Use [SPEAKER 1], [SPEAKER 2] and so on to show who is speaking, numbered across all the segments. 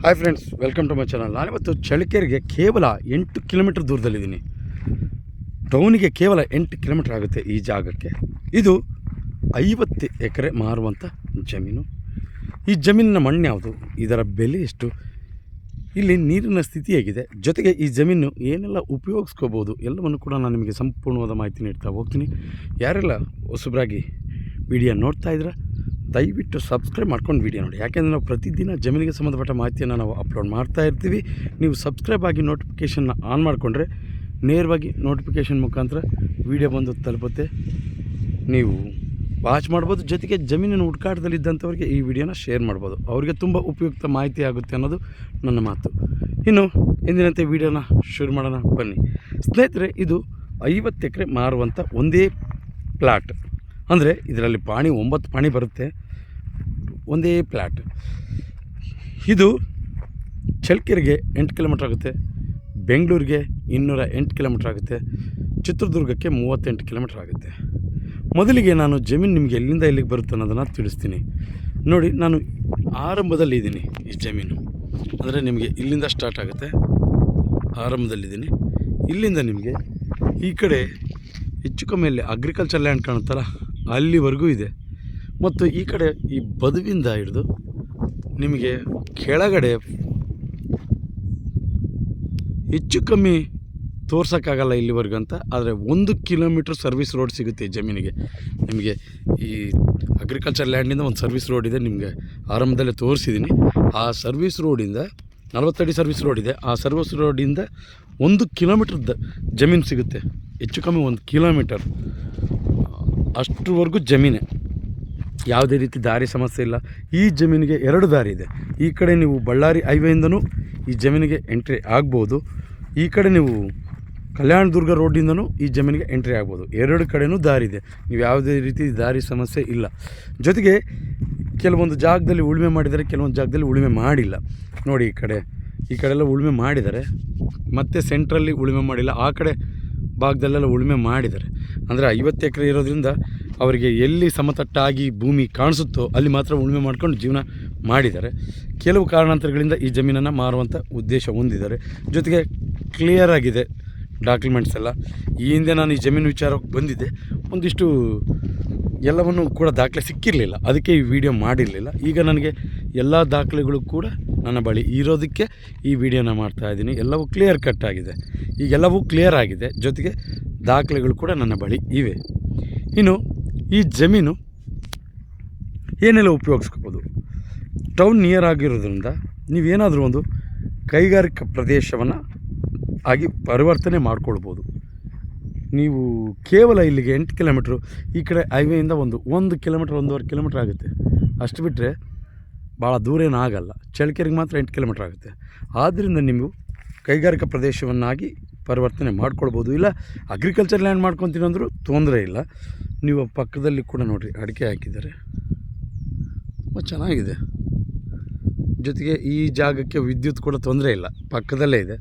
[SPEAKER 1] Hi friends, welcome to my channel. ನಾನಿವತ್ತು ಚಳ್ಳಕೆರೆಗೆ ಕೇವಲ 8 ಕಿಲೋಮೀಟರ್ ದೂರದಲ್ಲಿದ್ದೀನಿ. ಟೌನಿಗೆ ಕೇವಲ 8 ಕಿಲೋಮೀಟರ್ ಆಗುತ್ತೆ ಈ ಜಾಗಕ್ಕೆ. ಇದು 50 ಎಕರೆ ಮಾರುವಂಥ ಜಮೀನು. ಈ ಜಮೀನಿನ ಮಣ್ಣು ಯಾವುದು, ಇದರ ಬೆಲೆ ಎಷ್ಟು, ಇಲ್ಲಿ ನೀರಿನ ಸ್ಥಿತಿ ಹೇಗಿದೆ, ಜೊತೆಗೆ ಈ ಜಮೀನು ಏನೆಲ್ಲ ಉಪಯೋಗಿಸ್ಕೋಬೋದು ಎಲ್ಲವನ್ನು ಕೂಡ ನಾನು ನಿಮಗೆ ಸಂಪೂರ್ಣವಾದ ಮಾಹಿತಿ ನೀಡ್ತಾ ಹೋಗ್ತೀನಿ. ಯಾರೆಲ್ಲ ಹೊಸಬರಾಗಿ ವಿಡಿಯೋ ನೋಡ್ತಾ ಇದ್ರೆ ದಯವಿಟ್ಟು ಸಬ್ಸ್ಕ್ರೈಬ್ ಮಾಡ್ಕೊಂಡು ವಿಡಿಯೋ ನೋಡಿ. ಯಾಕೆಂದರೆ ನಾವು ಪ್ರತಿದಿನ ಜಮೀನಿಗೆ ಸಂಬಂಧಪಟ್ಟ ಮಾಹಿತಿಯನ್ನು ನಾವು ಅಪ್ಲೋಡ್ ಮಾಡ್ತಾ ಇರ್ತೀವಿ. ನೀವು ಸಬ್ಸ್ಕ್ರೈಬ್ ಆಗಿ ನೋಟಿಫಿಕೇಷನ್ನ ಆನ್ ಮಾಡಿಕೊಂಡ್ರೆ ನೇರವಾಗಿ ನೋಟಿಫಿಕೇಷನ್ ಮುಖಾಂತರ ವಿಡಿಯೋ ಬಂದು ತಲುಪುತ್ತೆ, ನೀವು ವಾಚ್ ಮಾಡ್ಬೋದು. ಜೊತೆಗೆ ಜಮೀನಿನ ಹುಡುಕಾಟದಲ್ಲಿದ್ದಂಥವ್ರಿಗೆ ಈ ವಿಡಿಯೋನ ಶೇರ್ ಮಾಡ್ಬೋದು, ಅವರಿಗೆ ತುಂಬ ಉಪಯುಕ್ತ ಮಾಹಿತಿ ಆಗುತ್ತೆ ಅನ್ನೋದು ನನ್ನ ಮಾತು. ಇನ್ನು ಎಂದಿನಂತೆ ವಿಡಿಯೋನ ಶುರು ಮಾಡೋಣ ಬನ್ನಿ ಸ್ನೇಹಿತರೆ. ಇದು 50 ಎಕರೆ ಮಾರುವಂಥ ಒಂದೇ ಪ್ಲಾಟ್. ಅಂದರೆ ಇದರಲ್ಲಿ 9 ಪಾಣಿ ಬರುತ್ತೆ, ಒಂದೇ ಪ್ಲಾಟ್. ಇದು ಚಳ್ಳಕೆರೆಗೆ 8 ಕಿಲೋಮೀಟ್ರ್ ಆಗುತ್ತೆ, ಬೆಂಗಳೂರಿಗೆ 208 ಕಿಲೋಮೀಟ್ರ್ ಆಗುತ್ತೆ, ಚಿತ್ರದುರ್ಗಕ್ಕೆ 38 ಕಿಲೋಮೀಟ್ರ್ ಆಗುತ್ತೆ. ಮೊದಲಿಗೆ ನಾನು ಜಮೀನು ನಿಮಗೆ ಎಲ್ಲಿಂದ ಎಲ್ಲಿಗೆ ಬರುತ್ತೆ ಅನ್ನೋದನ್ನು ತಿಳಿಸ್ತೀನಿ ನೋಡಿ. ನಾನು ಆರಂಭದಲ್ಲಿದ್ದೀನಿ ಈ ಜಮೀನು, ಅಂದರೆ ನಿಮಗೆ ಇಲ್ಲಿಂದ ಸ್ಟಾರ್ಟ್ ಆಗುತ್ತೆ, ಆರಂಭದಲ್ಲಿದ್ದೀನಿ. ಇಲ್ಲಿಂದ ನಿಮಗೆ ಈ ಕಡೆ ಹೆಚ್ಚು ಕಮ್ಮಿಯಲ್ಲಿ ಅಗ್ರಿಕಲ್ಚರ್ ಲ್ಯಾಂಡ್ ಕಾಣುತ್ತಲ್ಲ, ಅಲ್ಲಿವರೆಗೂ ಇದೆ. ಮತ್ತು ಈ ಕಡೆ ಈ ಬದುವಿಂದ ಹಿಡಿದು ನಿಮಗೆ ಕೆಳಗಡೆ ಹೆಚ್ಚು ಕಮ್ಮಿ ತೋರ್ಸೋಕ್ಕಾಗಲ್ಲ ಇಲ್ಲಿವರೆಗೂ ಅಂತ, ಆದರೆ 1 ಕಿಲೋಮೀಟ್ರ್ ಸರ್ವಿಸ್ ರೋಡ್ ಸಿಗುತ್ತೆ ಈ ಜಮೀನಿಗೆ. ನಿಮಗೆ ಈ ಅಗ್ರಿಕಲ್ಚರ್ ಲ್ಯಾಂಡಿಂದ ಒಂದು ಸರ್ವಿಸ್ ರೋಡ್ ಇದೆ, ನಿಮಗೆ ಆರಂಭದಲ್ಲೇ ತೋರಿಸಿದ್ದೀನಿ. ಆ ಸರ್ವಿಸ್ ರೋಡಿಂದ 40 ಅಡಿ ಸರ್ವಿಸ್ ರೋಡ್ ಇದೆ, ಆ ಸರ್ವಿಸ್ ರೋಡಿಂದ 1 ಕಿಲೋಮೀಟ್ರ್ ಜಮೀನು ಸಿಗುತ್ತೆ, ಹೆಚ್ಚು ಕಮ್ಮಿ 1 ಕಿಲೋಮೀಟರ್ ಅಷ್ಟರವರೆಗೂ ಜಮೀನೇ. ಯಾವುದೇ ರೀತಿ ದಾರಿ ಸಮಸ್ಯೆ ಇಲ್ಲ. ಈ ಜಮೀನಿಗೆ 2 ದಾರಿ ಇದೆ. ಈ ಕಡೆ ನೀವು ಬಳ್ಳಾರಿ ಹೈವೇಯಿಂದನೂ ಈ ಜಮೀನಿಗೆ ಎಂಟ್ರಿ ಆಗ್ಬೋದು, ಈ ಕಡೆ ನೀವು ಕಲ್ಯಾಣದುರ್ಗ ರೋಡಿಂದನೂ ಈ ಜಮೀನಿಗೆ ಎಂಟ್ರಿ ಆಗ್ಬೋದು. 2 ಕಡೆಯೂ ದಾರಿ ಇದೆ, ನೀವು ಯಾವುದೇ ರೀತಿ ದಾರಿ ಸಮಸ್ಯೆ ಇಲ್ಲ. ಜೊತೆಗೆ ಕೆಲವೊಂದು ಜಾಗದಲ್ಲಿ ಉಳುಮೆ ಮಾಡಿದ್ದಾರೆ, ಕೆಲವೊಂದು ಜಾಗದಲ್ಲಿ ಉಳುಮೆ ಮಾಡಿಲ್ಲ ನೋಡಿ. ಈ ಕಡೆ ಎಲ್ಲ ಉಳುಮೆ ಮಾಡಿದ್ದಾರೆ, ಮತ್ತು ಸೆಂಟ್ರಲ್ಲಿ ಉಳುಮೆ ಮಾಡಿಲ್ಲ. ಆ ಕಡೆ ಭಾಗದಲ್ಲೆಲ್ಲ ಉಳುಮೆ ಮಾಡಿದ್ದಾರೆ. ಅಂದರೆ 50 ಎಕರೆ ಇರೋದ್ರಿಂದ ಅವರಿಗೆ ಎಲ್ಲಿ ಸಮತಟ್ಟಾಗಿ ಭೂಮಿ ಕಾಣಿಸುತ್ತೋ ಅಲ್ಲಿ ಮಾತ್ರ ಉಳುಮೆ ಮಾಡ್ಕೊಂಡು ಜೀವನ ಮಾಡಿದ್ದಾರೆ. ಕೆಲವು ಕಾರಣಾಂತರಗಳಿಂದ ಈ ಜಮೀನನ್ನು ಮಾರುವಂಥ ಉದ್ದೇಶ ಹೊಂದಿದ್ದಾರೆ. ಜೊತೆಗೆ ಕ್ಲಿಯರ್ ಆಗಿದೆ ಡಾಕ್ಯುಮೆಂಟ್ಸ್ ಎಲ್ಲ. ಈ ಹಿಂದೆ ನಾನು ಈ ಜಮೀನು ವಿಚಾರಕ್ಕೆ ಬಂದಿದ್ದೆ, ಒಂದಿಷ್ಟು ಎಲ್ಲವನ್ನು ಕೂಡ ದಾಖಲೆ ಸಿಕ್ಕಿರಲಿಲ್ಲ, ಅದಕ್ಕೆ ಈ ವಿಡಿಯೋ ಮಾಡಿರಲಿಲ್ಲ. ಈಗ ನನಗೆ ಎಲ್ಲ ದಾಖಲೆಗಳು ಕೂಡ ನನ್ನ ಬಳಿ ಇರೋದಕ್ಕೆ ಈ ವಿಡಿಯೋನ ಮಾಡ್ತಾಯಿದ್ದೀನಿ. ಎಲ್ಲವೂ ಕ್ಲಿಯರ್ ಕಟ್ ಆಗಿದೆ, ಈಗೆಲ್ಲವೂ ಕ್ಲಿಯರ್ ಆಗಿದೆ. ಜೊತೆಗೆ ದಾಖಲೆಗಳು ಕೂಡ ನನ್ನ ಬಳಿ ಇವೆ. ಇನ್ನು ಈ ಜಮೀನು ಏನೆಲ್ಲ ಉಪಯೋಗಿಸ್ಕೋಬೋದು, ಟೌನ್ ನಿಯರ್ ಆಗಿರೋದ್ರಿಂದ ನೀವೇನಾದರೂ ಒಂದು ಕೈಗಾರಿಕಾ ಪ್ರದೇಶವನ್ನು ಆಗಿ ಪರಿವರ್ತನೆ ಮಾಡ್ಕೊಳ್ಬೋದು. ನೀವು ಕೇವಲ ಇಲ್ಲಿಗೆ 8 ಕಿಲೋಮೀಟ್ರು, ಈ ಕಡೆ ಹೈವೇಯಿಂದ 1 ಕಿಲೋಮೀಟ್ರ್ 1.5 ಕಿಲೋಮೀಟ್ರ್ ಆಗುತ್ತೆ, ಅಷ್ಟು ಬಿಟ್ಟರೆ ಭಾಳ ದೂರ ಏನೂ ಆಗಲ್ಲ. ಚಳ್ಳಕೆರೆಗೆ ಮಾತ್ರ 8 ಕಿಲೋಮೀಟ್ರ್ ಆಗುತ್ತೆ. ಆದ್ದರಿಂದ ನೀವು ಕೈಗಾರಿಕಾ ಪ್ರದೇಶವನ್ನಾಗಿ ಪರಿವರ್ತನೆ ಮಾಡ್ಕೊಳ್ಬೋದು. ಇಲ್ಲ ಅಗ್ರಿಕಲ್ಚರ್ ಲ್ಯಾಂಡ್ ಮಾಡ್ಕೊತೀನಿ ಅಂದರೂ ತೊಂದರೆ ಇಲ್ಲ. ನೀವು ಪಕ್ಕದಲ್ಲಿ ಕೂಡ ನೋಡಿರಿ, ಅಡಿಕೆ ಹಾಕಿದ್ದಾರೆ, ತುಂಬ ಚೆನ್ನಾಗಿದೆ. ಜೊತೆಗೆ ಈ ಜಾಗಕ್ಕೆ ವಿದ್ಯುತ್ ಕೂಡ ತೊಂದರೆ ಇಲ್ಲ, ಪಕ್ಕದಲ್ಲೇ ಇದೆ.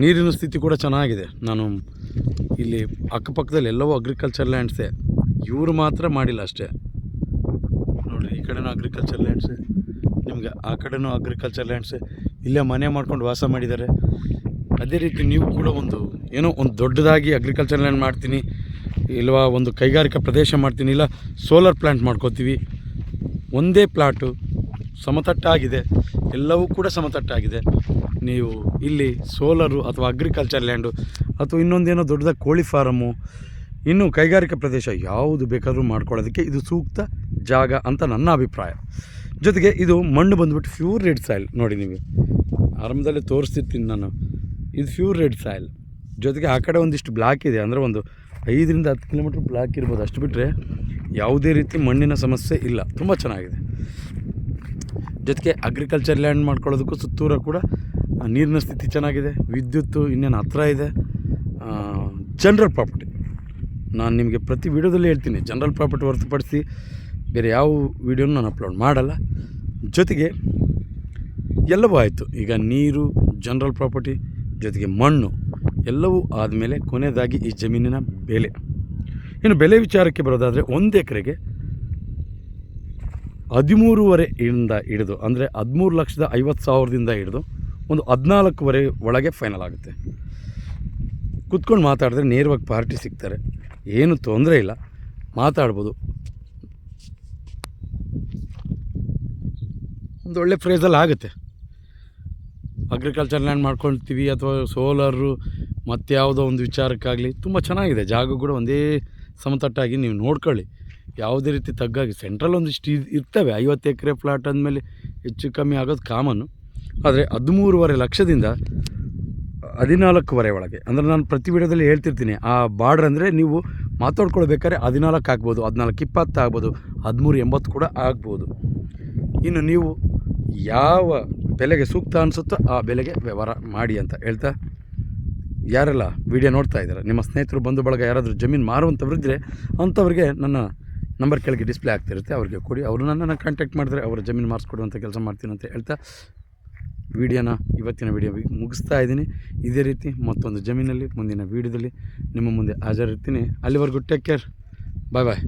[SPEAKER 1] ನೀರಿನ ಸ್ಥಿತಿ ಕೂಡ ಚೆನ್ನಾಗಿದೆ. ನಾನು ಇಲ್ಲಿ ಅಕ್ಕಪಕ್ಕದಲ್ಲಿ ಎಲ್ಲವೂ ಅಗ್ರಿಕಲ್ಚರ್ ಲ್ಯಾಂಡ್ಸೇ, ಇವರು ಮಾತ್ರ ಮಾಡಿಲ್ಲ ಅಷ್ಟೇ. ನೋಡಿರಿ, ಈ ಕಡೆನೂ ಅಗ್ರಿಕಲ್ಚರ್ ಲ್ಯಾಂಡ್ಸೇ, ನಿಮಗೆ ಆ ಕಡೆನೂ ಅಗ್ರಿಕಲ್ಚರ್ ಲ್ಯಾಂಡ್ಸೇ. ಇಲ್ಲೇ ಮನೆ ಮಾಡ್ಕೊಂಡು ವಾಸ ಮಾಡಿದ್ದಾರೆ. ಅದೇ ರೀತಿ ನೀವು ಕೂಡ ಏನೋ ಒಂದು ದೊಡ್ಡದಾಗಿ ಅಗ್ರಿಕಲ್ಚರ್ ಲ್ಯಾಂಡ್ ಮಾಡ್ತೀನಿ, ಇಲ್ವಾ ಒಂದು ಕೈಗಾರಿಕಾ ಪ್ರದೇಶ ಮಾಡ್ತೀನಿ, ಇಲ್ಲ ಸೋಲಾರ್ ಪ್ಲ್ಯಾಂಟ್ ಮಾಡ್ಕೋತೀವಿ. ಒಂದೇ ಪ್ಲಾಟು ಸಮತಟ್ಟಾಗಿದೆ, ಎಲ್ಲವೂ ಕೂಡ ಸಮತಟ್ಟಾಗಿದೆ. ನೀವು ಇಲ್ಲಿ ಸೋಲರು ಅಥವಾ ಅಗ್ರಿಕಲ್ಚರ್ ಲ್ಯಾಂಡು ಅಥವಾ ಇನ್ನೊಂದೇನೋ ದೊಡ್ಡದಾಗಿ ಕೋಳಿ ಫಾರಮ್ಮು, ಇನ್ನೂ ಕೈಗಾರಿಕಾ ಪ್ರದೇಶ ಯಾವುದು ಬೇಕಾದರೂ ಮಾಡ್ಕೊಳ್ಳೋದಕ್ಕೆ ಇದು ಸೂಕ್ತ ಜಾಗ ಅಂತ ನನ್ನ ಅಭಿಪ್ರಾಯ. ಜೊತೆಗೆ ಇದು ಮಣ್ಣು ಬಂದುಬಿಟ್ಟು ಪ್ಯೂರ್ ರೆಡ್ ಸಾಯಿಲ್. ನೋಡಿ, ನೀವು ಆರಂಭದಲ್ಲೇ ತೋರಿಸ್ತಿರ್ತೀನಿ ನಾನು, ಇದು ಪ್ಯೂರ್ ರೆಡ್ ಸಾಯಿಲ್. ಜೊತೆಗೆ ಆ ಕಡೆ ಒಂದಿಷ್ಟು ಬ್ಲಾಕ್ ಇದೆ, ಅಂದರೆ ಒಂದು 5ರಿಂದ 10 ಕಿಲೋಮೀಟ್ರ್ ಬ್ಲಾಕ್ ಇರ್ಬೋದು, ಅಷ್ಟು ಬಿಟ್ಟರೆ ಯಾವುದೇ ರೀತಿ ಮಣ್ಣಿನ ಸಮಸ್ಯೆ ಇಲ್ಲ, ತುಂಬ ಚೆನ್ನಾಗಿದೆ. ಜೊತೆಗೆ ಅಗ್ರಿಕಲ್ಚರ್ ಲ್ಯಾಂಡ್ ಮಾಡ್ಕೊಳ್ಳೋದಕ್ಕೂ ಸುತ್ತೂರ ಕೂಡ ನೀರಿನ ಸ್ಥಿತಿ ಚೆನ್ನಾಗಿದೆ, ವಿದ್ಯುತ್ತು ಇನ್ನೇನು ಹತ್ರ ಇದೆ. ಜನರಲ್ ಪ್ರಾಪರ್ಟಿ, ನಾನು ನಿಮಗೆ ಪ್ರತಿ ವಿಡಿಯೋದಲ್ಲಿ ಹೇಳ್ತೀನಿ, ಜನರಲ್ ಪ್ರಾಪರ್ಟಿ ಹೊರತುಪಡಿಸಿ ಬೇರೆ ಯಾವ ವಿಡಿಯೋನೂ ನಾನು ಅಪ್ಲೋಡ್ ಮಾಡಲ್ಲ. ಜೊತೆಗೆ ಎಲ್ಲವೂ ಆಯಿತು. ಈಗ ನೀರು, ಜನರಲ್ ಪ್ರಾಪರ್ಟಿ, ಜೊತೆಗೆ ಮಣ್ಣು ಎಲ್ಲವೂ ಆದಮೇಲೆ ಕೊನೆಯದಾಗಿ ಈ ಜಮೀನಿನ ಬೆಲೆ. ಇನ್ನು ಬೆಲೆ ವಿಚಾರಕ್ಕೆ ಬರೋದಾದರೆ 1 ಎಕರೆಗೆ 13.5 ಇಂದ ಹಿಡಿದು ಅಂದರೆ 13,50,000ದಿಂದ ಹಿಡಿದು ಒಂದು 14.5 ಒಳಗೆ ಫೈನಲ್ ಆಗುತ್ತೆ. ಕೂತ್ಕೊಂಡು ಮಾತಾಡಿದ್ರೆ ನೇರವಾಗಿ ಪಾರ್ಟಿ ಸಿಗ್ತಾರೆ, ಏನು ತೊಂದರೆ ಇಲ್ಲ, ಮಾತಾಡ್ಬೋದು. ಒಂದು ಒಳ್ಳೆ ಪ್ರೈಸಲ್ಲಿ ಆಗುತ್ತೆ. ಅಗ್ರಿಕಲ್ಚರ್ ಲ್ಯಾಂಡ್ ಮಾಡ್ಕೊಳ್ತೀವಿ ಅಥವಾ ಸೋಲಾರು ಮತ್ತು ಯಾವುದೋ ಒಂದು ವಿಚಾರಕ್ಕಾಗಲಿ ತುಂಬ ಚೆನ್ನಾಗಿದೆ. ಜಾಗ ಕೂಡ ಒಂದೇ ಸಮತಟ್ಟಾಗಿ ನೀವು ನೋಡ್ಕೊಳ್ಳಿ, ಯಾವುದೇ ರೀತಿ ತಗ್ಗಾಗಿ. ಸೆಂಟ್ರಲ್ ಒಂದಿಷ್ಟು ಇರ್ತವೆ, 50 ಎಕರೆ ಫ್ಲಾಟ್ ಅಂದಮೇಲೆ ಹೆಚ್ಚು ಕಮ್ಮಿ ಆಗೋದು ಕಾಮನ್ನು. ಆದರೆ 13.5 ಲಕ್ಷದಿಂದ 14.5 ಒಳಗೆ, ಅಂದರೆ ನಾನು ಪ್ರತಿ ವಿಡಿಯೋದಲ್ಲಿ ಹೇಳ್ತಿರ್ತೀನಿ, ಆ ಬಾರ್ಡ್ರ್ ಅಂದರೆ ನೀವು ಮಾತಾಡ್ಕೊಳ್ಬೇಕಾದ್ರೆ 14 ಆಗ್ಬೋದು, 14.20 ಆಗ್ಬೋದು, 13.80 ಕೂಡ ಆಗ್ಬೋದು. ಇನ್ನು ನೀವು ಯಾವ ಬೆಲೆಗೆ ಸೂಕ್ತ ಅನಿಸುತ್ತೋ ಆ ಬೆಲೆಗೆ ವ್ಯವಹಾರ ಮಾಡಿ ಅಂತ ಹೇಳ್ತಾ, ಯಾರೆಲ್ಲ ವಿಡಿಯೋ ನೋಡ್ತಾ ಇದ್ದಾರೆ, ನಿಮ್ಮ ಸ್ನೇಹಿತರು ಬಂಧು ಬಳಗ ಯಾರಾದರೂ ಜಮೀನು ಮಾರುವಂಥವ್ರಿದ್ದರೆ ಅಂಥವ್ರಿಗೆ ನನ್ನ ನಂಬರ್ ಕೆಳಗೆ ಡಿಸ್ಪ್ಲೇ ಆಗ್ತಿರುತ್ತೆ, ಅವ್ರಿಗೆ ಕೊಡಿ. ಅವರು ನನ್ನನ್ನು ಕಾಂಟ್ಯಾಕ್ಟ್ ಮಾಡಿದ್ರೆ ಅವರ ಜಮೀನು ಮಾರಿಸ್ಕೊಡುವಂಥ ಕೆಲಸ ಮಾಡ್ತೀನಿ ಅಂತ ಹೇಳ್ತಾ ಇವತ್ತಿನ ವಿಡಿಯೋ ಮುಗಿಸ್ತಾ ಇದ್ದೀನಿ. ಇದೇ ರೀತಿ ಮತ್ತೊಂದು ಜಮೀನಲ್ಲಿ ಮುಂದಿನ ವೀಡಿಯೋದಲ್ಲಿ ನಿಮ್ಮ ಮುಂದೆ ಹಾಜರಿರ್ತೀನಿ. ಅಲ್ಲಿವರೆಗೂ ಟೇಕ್ ಕೇರ್, ಬಾಯ್ ಬಾಯ್.